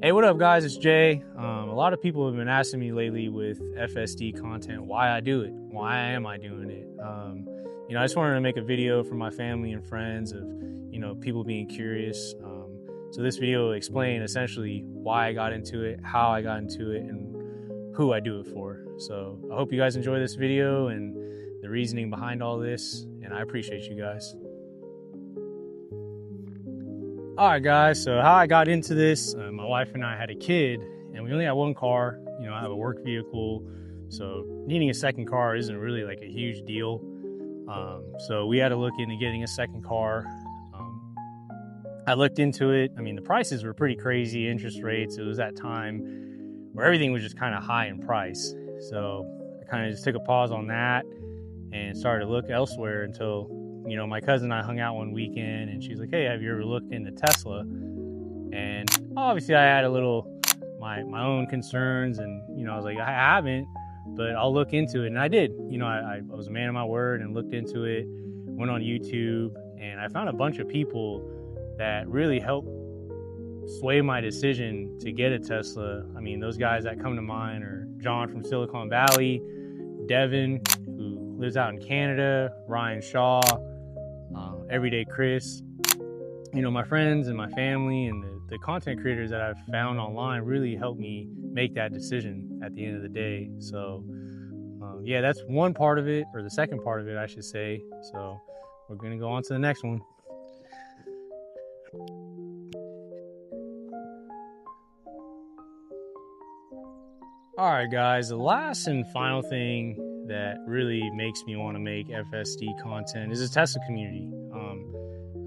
Hey, what up guys, it's Jay. A lot of people have been asking me lately with FSD content why I do it, why am I doing it. I just wanted to make a video for my family and friends of, people being curious. So this video will explain essentially why I got into it, how I got into it, and who I do it for. So I hope you guys enjoy this video and the reasoning behind all this, and I appreciate you guys. All right, guys, so how I got into this, my wife and I had a kid, and we only had one car. I have a work vehicle, so needing a second car isn't really like a huge deal. So we had to look into getting a second car. I looked into it. I mean, the prices were pretty crazy, interest rates. It was that time where everything was just kind of high in price. So I kind of just took a pause on that and started to look elsewhere until my cousin and I hung out one weekend, and she's like, hey, have you ever looked into Tesla? And obviously I had a little, my own concerns, and, I was like, I haven't, but I'll look into it. And I did. I was a man of my word and looked into it, went on YouTube, and I found a bunch of people that really helped sway my decision to get a Tesla. I mean, those guys that come to mind are John from Silicon Valley, Devin, who lives out in Canada, Ryan Shaw, Everyday Chris. My friends and my family and the content creators that I've found online really helped me make that decision at the end of the day. So yeah, that's one part of it, or the second part of it, I should say. So we're gonna go on to the next one. All right, guys, the last and final thing that really makes me want to make FSD content is the Tesla community.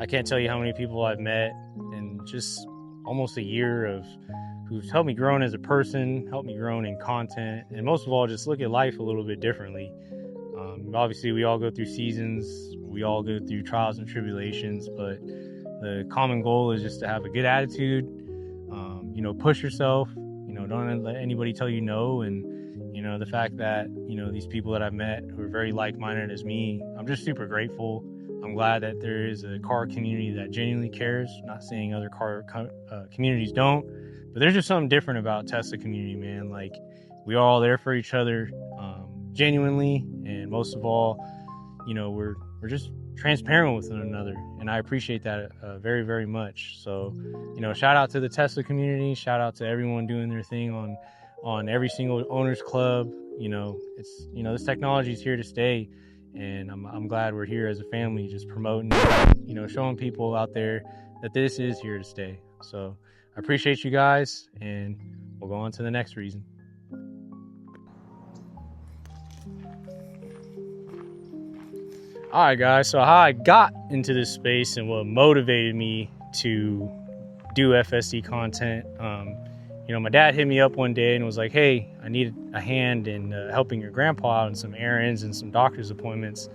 I can't tell you how many people I've met in just almost a year of who've helped me grow as a person, helped me grow in content, and most of all, just look at life a little bit differently. Obviously, we all go through seasons, we all go through trials and tribulations, but the common goal is just to have a good attitude, push yourself, don't let anybody tell you no. And, the fact that, these people that I've met who are very like-minded as me, I'm just super grateful. I'm glad that there is a car community that genuinely cares. Not saying other car communities don't, but there's just something different about Tesla community, man. Like, we are all there for each other, genuinely, and most of all, we're just transparent with one another, and I appreciate that very, very much. So, shout out to the Tesla community. Shout out to everyone doing their thing on every single owners club. It's this technology is here to stay. And I'm glad we're here as a family, just promoting, showing people out there that this is here to stay. So I appreciate you guys, and we'll go on to the next reason. All right, guys, so how I got into this space and what motivated me to do FSD content. My dad hit me up one day and was like, hey, I need a hand in helping your grandpa out in some errands and some doctor's appointments.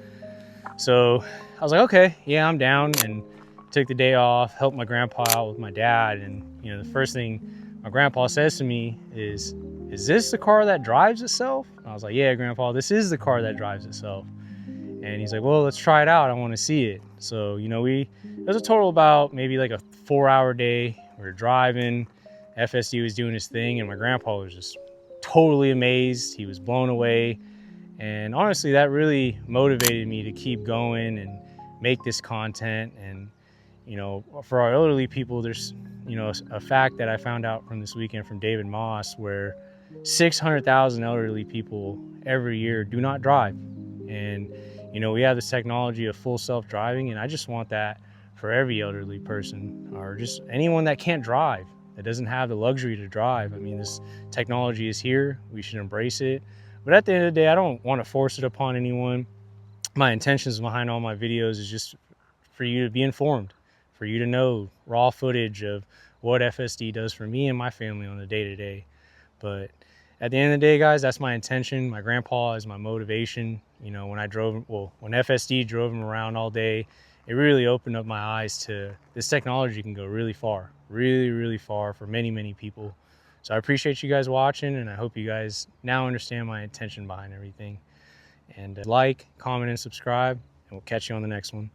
So I was like, okay, yeah, I'm down, and took the day off, helped my grandpa out with my dad. And, the first thing my grandpa says to me is this the car that drives itself? And I was like, yeah, Grandpa, this is the car that drives itself. And he's like, well, let's try it out. I want to see it. So, it was a total about maybe like a 4-hour day. We were driving. FSD was doing his thing, and my grandpa was just totally amazed. He was blown away. And honestly, that really motivated me to keep going and make this content. And, for our elderly people, there's, a fact that I found out from this weekend from David Moss, where 600,000 elderly people every year do not drive. And, we have this technology of full self-driving, and I just want that for every elderly person, or just anyone that can't drive, that doesn't have the luxury to drive. I mean, this technology is here. We should embrace it. But at the end of the day, I don't want to force it upon anyone. My intentions behind all my videos is just for you to be informed, for you to know raw footage of what FSD does for me and my family on the day-to-day. But at the end of the day, guys, that's my intention. My grandpa is my motivation. When FSD drove him around all day, it really opened up my eyes to this technology can go really far, really, really far for many, many people. So I appreciate you guys watching, and I hope you guys now understand my intention behind everything. And like, comment, and subscribe, and we'll catch you on the next one.